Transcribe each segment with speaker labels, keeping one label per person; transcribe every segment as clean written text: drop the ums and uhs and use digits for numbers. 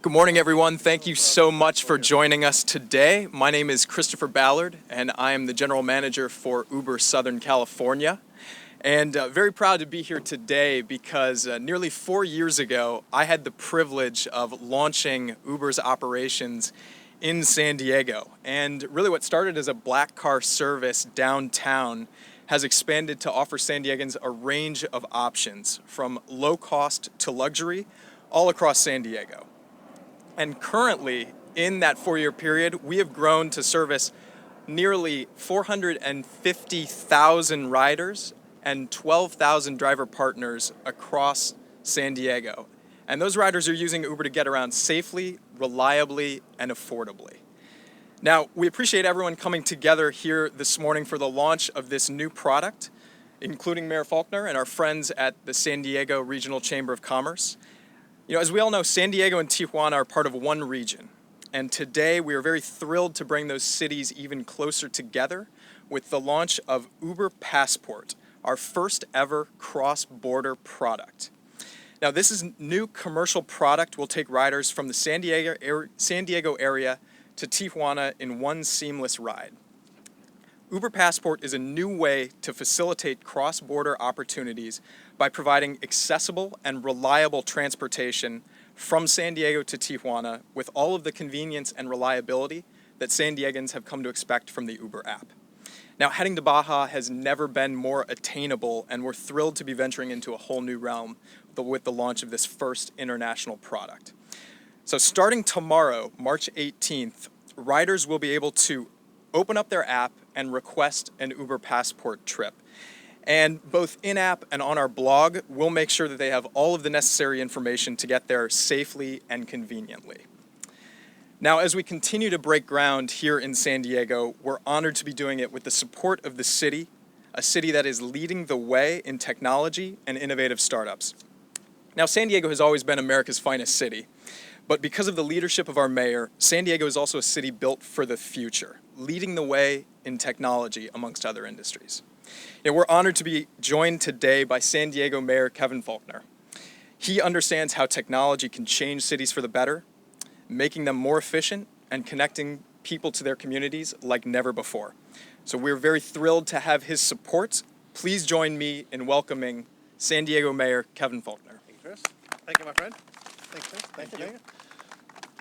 Speaker 1: Good morning, everyone. Thank you so much for joining us today. My name is Christopher Ballard, and I am the General Manager for Uber Southern California. And very proud to be here today because nearly 4 years ago, I had the privilege of launching Uber's operations in San Diego. And really what started as a black car service downtown has expanded to offer San Diegans a range of options from low cost to luxury all across San Diego. And currently, in that 4-year period, we have grown to service nearly 450,000 riders and 12,000 driver partners across San Diego. And those riders are using Uber to get around safely, reliably, and affordably. Now, we appreciate everyone coming together here this morning for the launch of this new product, including Mayor Faulconer and our friends at the San Diego Regional Chamber of Commerce. As we all know, San Diego and Tijuana are part of one region, and today we are very thrilled to bring those cities even closer together with the launch of UberPASSPORT, our first ever cross-border product. Now, this is new commercial product will take riders from the San Diego area to Tijuana in one seamless ride. UberPASSPORT is a new way to facilitate cross-border opportunities by providing accessible and reliable transportation from San Diego to Tijuana with all of the convenience and reliability that San Diegans have come to expect from the Uber app. Now, heading to Baja has never been more attainable, and we're thrilled to be venturing into a whole new realm with the launch of this first international product. So starting tomorrow, March 18th, riders will be able to open up their app and request an UberPASSPORT trip. And both in-app and on our blog, we'll make sure that they have all of the necessary information to get there safely and conveniently. Now, as we continue to break ground here in San Diego, we're honored to be doing it with the support of the city, a city that is leading the way in technology and innovative startups. Now, San Diego has always been America's finest city, but because of the leadership of our mayor, San Diego is also a city built for the future, leading the way in technology amongst other industries. We're honored to be joined today by San Diego Mayor Kevin Faulconer. He understands how technology can change cities for the better, making them more efficient and connecting people to their communities like never before. So we're very thrilled to have his support. Please join me in welcoming San Diego Mayor Kevin Faulconer.
Speaker 2: Thank you, Chris. Thank you, my friend. Thanks, Chris. Thank you.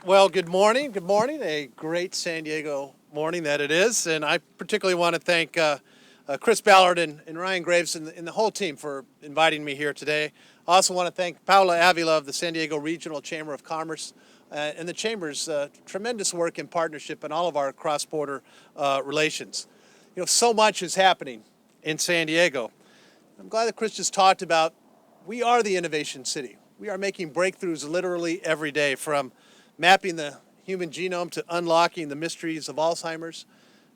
Speaker 2: Well, good morning. Good morning. A great San Diego morning that it is. And I particularly want to thank Chris Ballard and Ryan Graves and the whole team for inviting me here today. I also want to thank Paula Avila of the San Diego Regional Chamber of Commerce and the Chamber's tremendous work in partnership in all of our cross-border relations. So much is happening in San Diego. I'm glad that Chris just talked about we are the innovation city. We are making breakthroughs literally every day, from mapping the human genome to unlocking the mysteries of Alzheimer's,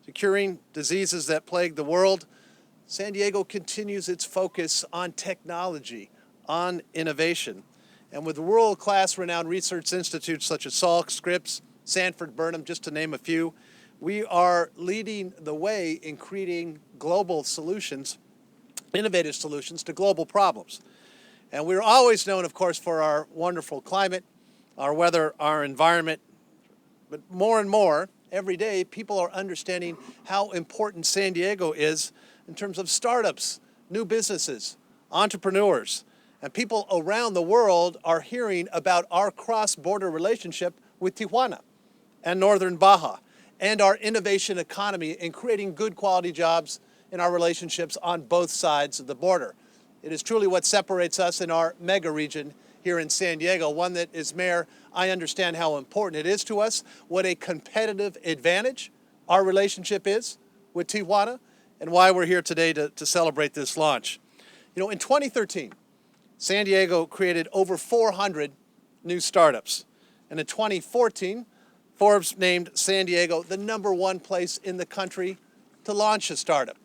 Speaker 2: to curing diseases that plague the world. San Diego continues its focus on technology, on innovation. And with world-class renowned research institutes such as Salk, Scripps, Sanford, Burnham, just to name a few, we are leading the way in creating global solutions, innovative solutions to global problems. And we're always known, of course, for our wonderful climate, our weather, our environment, but more and more, every day, people are understanding how important San Diego is in terms of startups, new businesses, entrepreneurs, and people around the world are hearing about our cross-border relationship with Tijuana and Northern Baja and our innovation economy in creating good quality jobs in our relationships on both sides of the border. It is truly what separates us in our mega region here in San Diego, one that, as mayor, I understand how important it is to us, what a competitive advantage our relationship is with Tijuana, and why we're here today to celebrate this launch. In 2013, San Diego created over 400 new startups. And in 2014, Forbes named San Diego the #1 place in the country to launch a startup.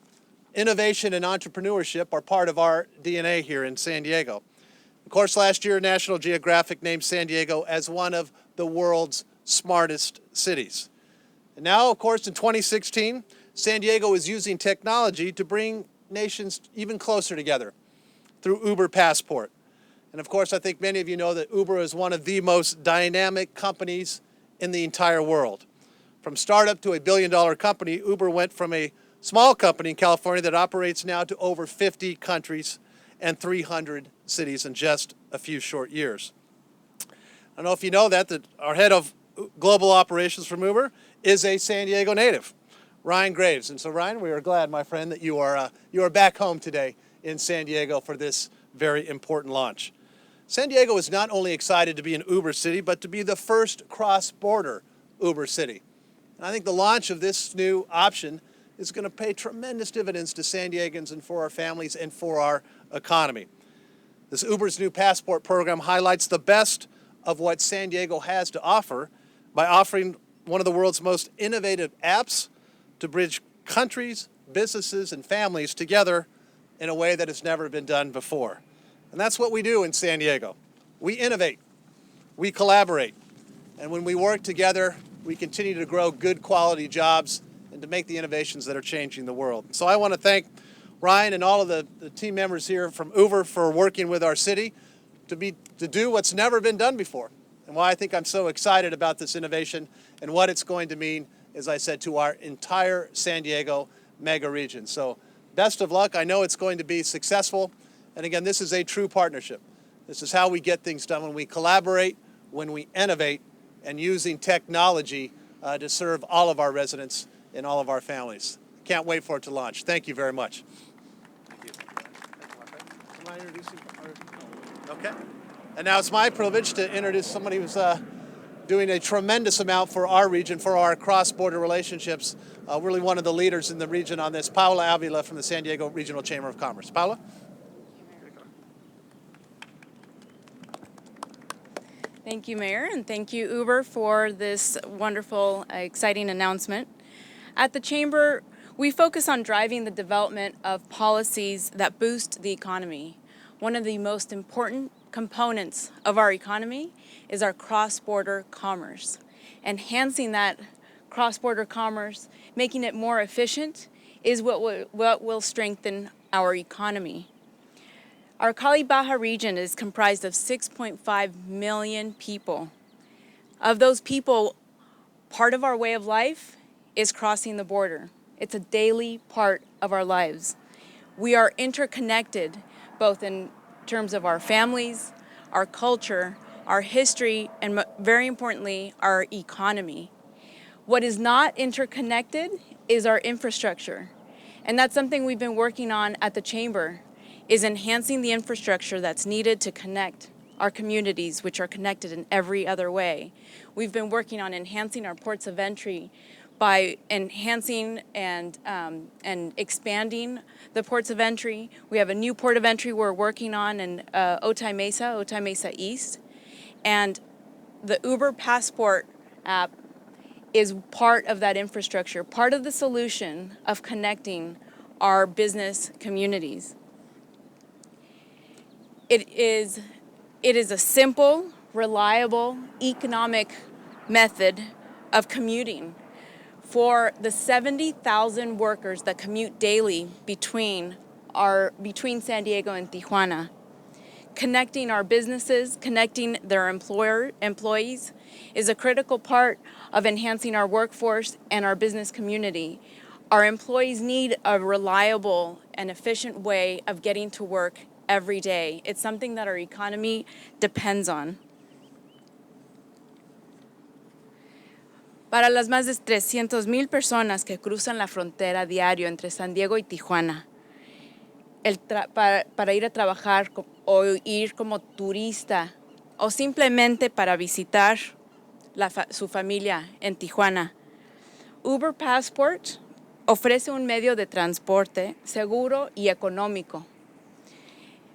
Speaker 2: Innovation and entrepreneurship are part of our DNA here in San Diego. Of course, last year, National Geographic named San Diego as one of the world's smartest cities. And now, of course, in 2016, San Diego is using technology to bring nations even closer together through UberPASSPORT. And of course, I think many of you know that Uber is one of the most dynamic companies in the entire world. From startup to a billion-dollar company, Uber went from a small company in California that operates now to over 50 countries and 300 cities in just a few short years. I don't know if you know that our head of global operations from Uber is a San Diego native, Ryan Graves. And so, Ryan, we are glad, my friend, that you are back home today in San Diego for this very important launch. San Diego is not only excited to be an Uber city, but to be the first cross-border Uber city. And I think the launch of this new option is going to pay tremendous dividends to San Diegans and for our families and for our economy. This Uber's new passport program highlights the best of what San Diego has to offer by offering one of the world's most innovative apps to bridge countries, businesses, and families together in a way that has never been done before. And that's what we do in San Diego. We innovate, we collaborate, and when we work together, we continue to grow good quality jobs and to make the innovations that are changing the world. So I want to thank Ryan and all of the team members here from Uber for working with our city to do what's never been done before. And why I think I'm so excited about this innovation and what it's going to mean, as I said, to our entire San Diego mega region. So best of luck. I know it's going to be successful. And again, this is a true partnership. This is how we get things done, when we collaborate, when we innovate, and using technology to serve all of our residents and all of our families. Can't wait for it to launch. Thank you very much. Thank you. Am I introducing? Okay. And now it's my privilege to introduce somebody who's doing a tremendous amount for our region, for our cross-border relationships. Really one of the leaders in the region on this, Paula Avila from the San Diego Regional Chamber of Commerce. Paula?
Speaker 3: Thank you, Mayor, and thank you, Uber, for this wonderful, exciting announcement. At the Chamber, we focus on driving the development of policies that boost the economy. One of the most important components of our economy is our cross-border commerce. Enhancing that cross-border commerce, making it more efficient, is what will strengthen our economy. Our Cali Baja region is comprised of 6.5 million people. Of those people, part of our way of life is crossing the border. It's a daily part of our lives. We are interconnected, both in terms of our families, our culture, our history, and very importantly, our economy. What is not interconnected is our infrastructure. And that's something we've been working on at the Chamber, is enhancing the infrastructure that's needed to connect our communities, which are connected in every other way. We've been working on enhancing our ports of entry by enhancing and expanding the ports of entry. We have a new port of entry we're working on in Otay Mesa East. And the UberPASSPORT app is part of that infrastructure, part of the solution of connecting our business communities. It is a simple, reliable, economic method of commuting for the 70,000 workers that commute daily between San Diego and Tijuana. Connecting our businesses, connecting their employees is a critical part of enhancing our workforce and our business community. Our employees need a reliable and efficient way of getting to work every day. It's something that our economy depends on. Para las más de 300,000 personas que cruzan la frontera diario entre San Diego y Tijuana, para ir a trabajar o ir como turista o simplemente para visitar su familia en Tijuana, UberPASSPORT ofrece un medio de transporte seguro y económico.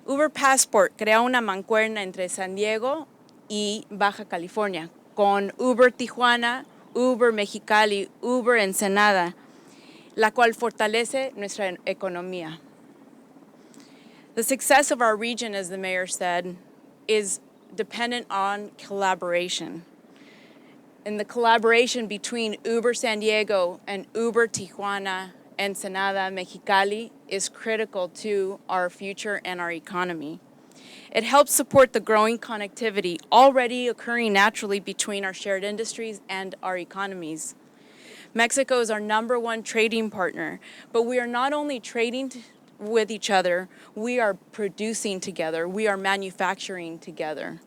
Speaker 3: UberPASSPORT crea una mancuerna entre San Diego y Baja California con Uber Tijuana, Uber Mexicali, Uber Ensenada, la cual fortalece nuestra economía. The success of our region, as the mayor said, is dependent on collaboration. And the collaboration between Uber San Diego and Uber Tijuana, Ensenada, Mexicali is critical to our future and our economy. It helps support the growing connectivity already occurring naturally between our shared industries and our economies. Mexico is our #1 trading partner, but we are not only trading with each other, we are producing together, we are manufacturing together.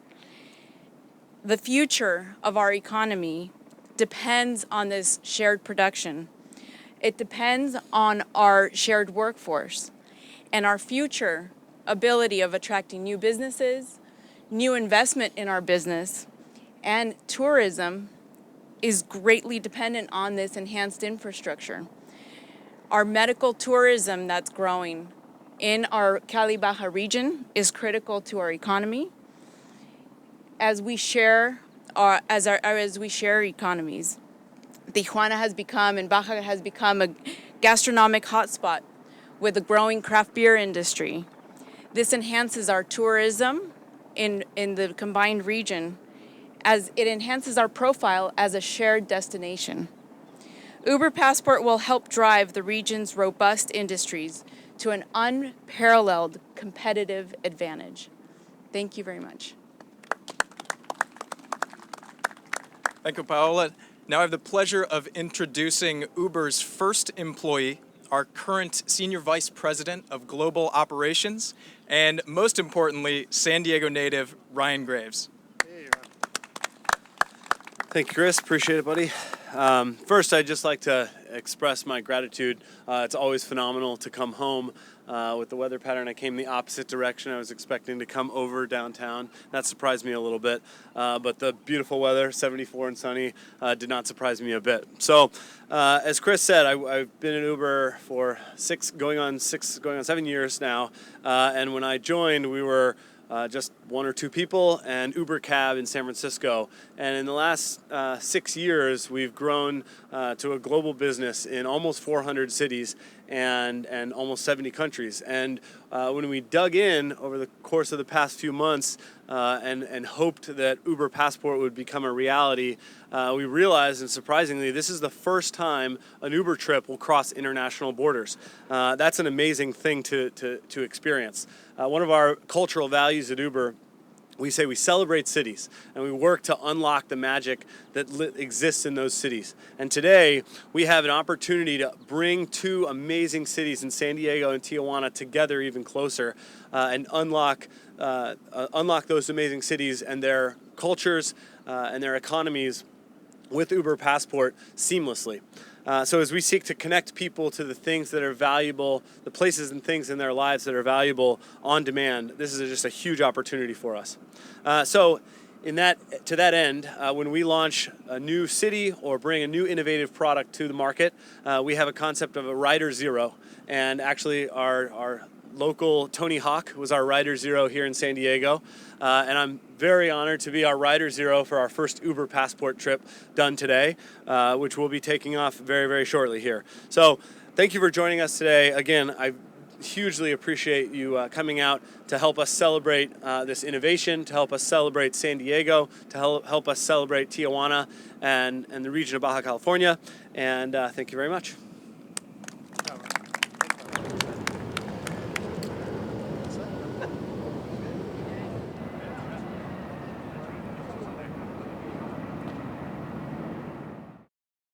Speaker 3: The future of our economy depends on this shared production. It depends on our shared workforce and our future ability of attracting new businesses, new investment in our business, and tourism is greatly dependent on this enhanced infrastructure. Our medical tourism that's growing in our Cali Baja region is critical to our economy as we share economies. Tijuana has become, and Baja has become, a gastronomic hotspot with a growing craft beer industry. This enhances our tourism in the combined region as it enhances our profile as a shared destination. UberPASSPORT will help drive the region's robust industries to an unparalleled competitive advantage. Thank you very much.
Speaker 1: Thank you, Paola. Now I have the pleasure of introducing Uber's first employee, our current Senior Vice President of Global Operations, and most importantly, San Diego native Ryan Graves.
Speaker 4: Thank you, Chris. Appreciate it, buddy. First, I'd just like to express my gratitude. It's always phenomenal to come home. With the weather pattern, I came the opposite direction. I was expecting to come over downtown. That surprised me a little bit. But the beautiful weather, 74 and sunny, did not surprise me a bit. So, as Chris said, I've been in Uber for going on 7 years now. And when I joined, we were just 1 or 2 people and Uber Cab in San Francisco. And in the last 6 years, we've grown to a global business in almost 400 cities and almost 70 countries. And when we dug in over the course of the past few months and hoped that UberPASSPORT would become a reality, we realized, and surprisingly, this is the first time an Uber trip will cross international borders. That's an amazing thing to experience. One of our cultural values at Uber, we say we celebrate cities and we work to unlock the magic that exists in those cities. And today we have an opportunity to bring 2 amazing cities in San Diego and Tijuana together even closer and unlock those amazing cities and their cultures and their economies with UberPASSPORT seamlessly. So as we seek to connect people to the things that are valuable, the places and things in their lives that are valuable on demand, this is just a huge opportunity for us. So to that end, when we launch a new city or bring a new innovative product to the market, we have a concept of a Rider Zero. And actually our local Tony Hawk was our Rider Zero here in San Diego. And I'm very honored to be our Rider Zero for our first UberPASSPORT trip done today, which we'll be taking off very, very shortly here. So thank you for joining us today. Again, I hugely appreciate you coming out to help us celebrate this innovation, to help us celebrate San Diego, to help us celebrate Tijuana and the region of Baja California. And thank you very much.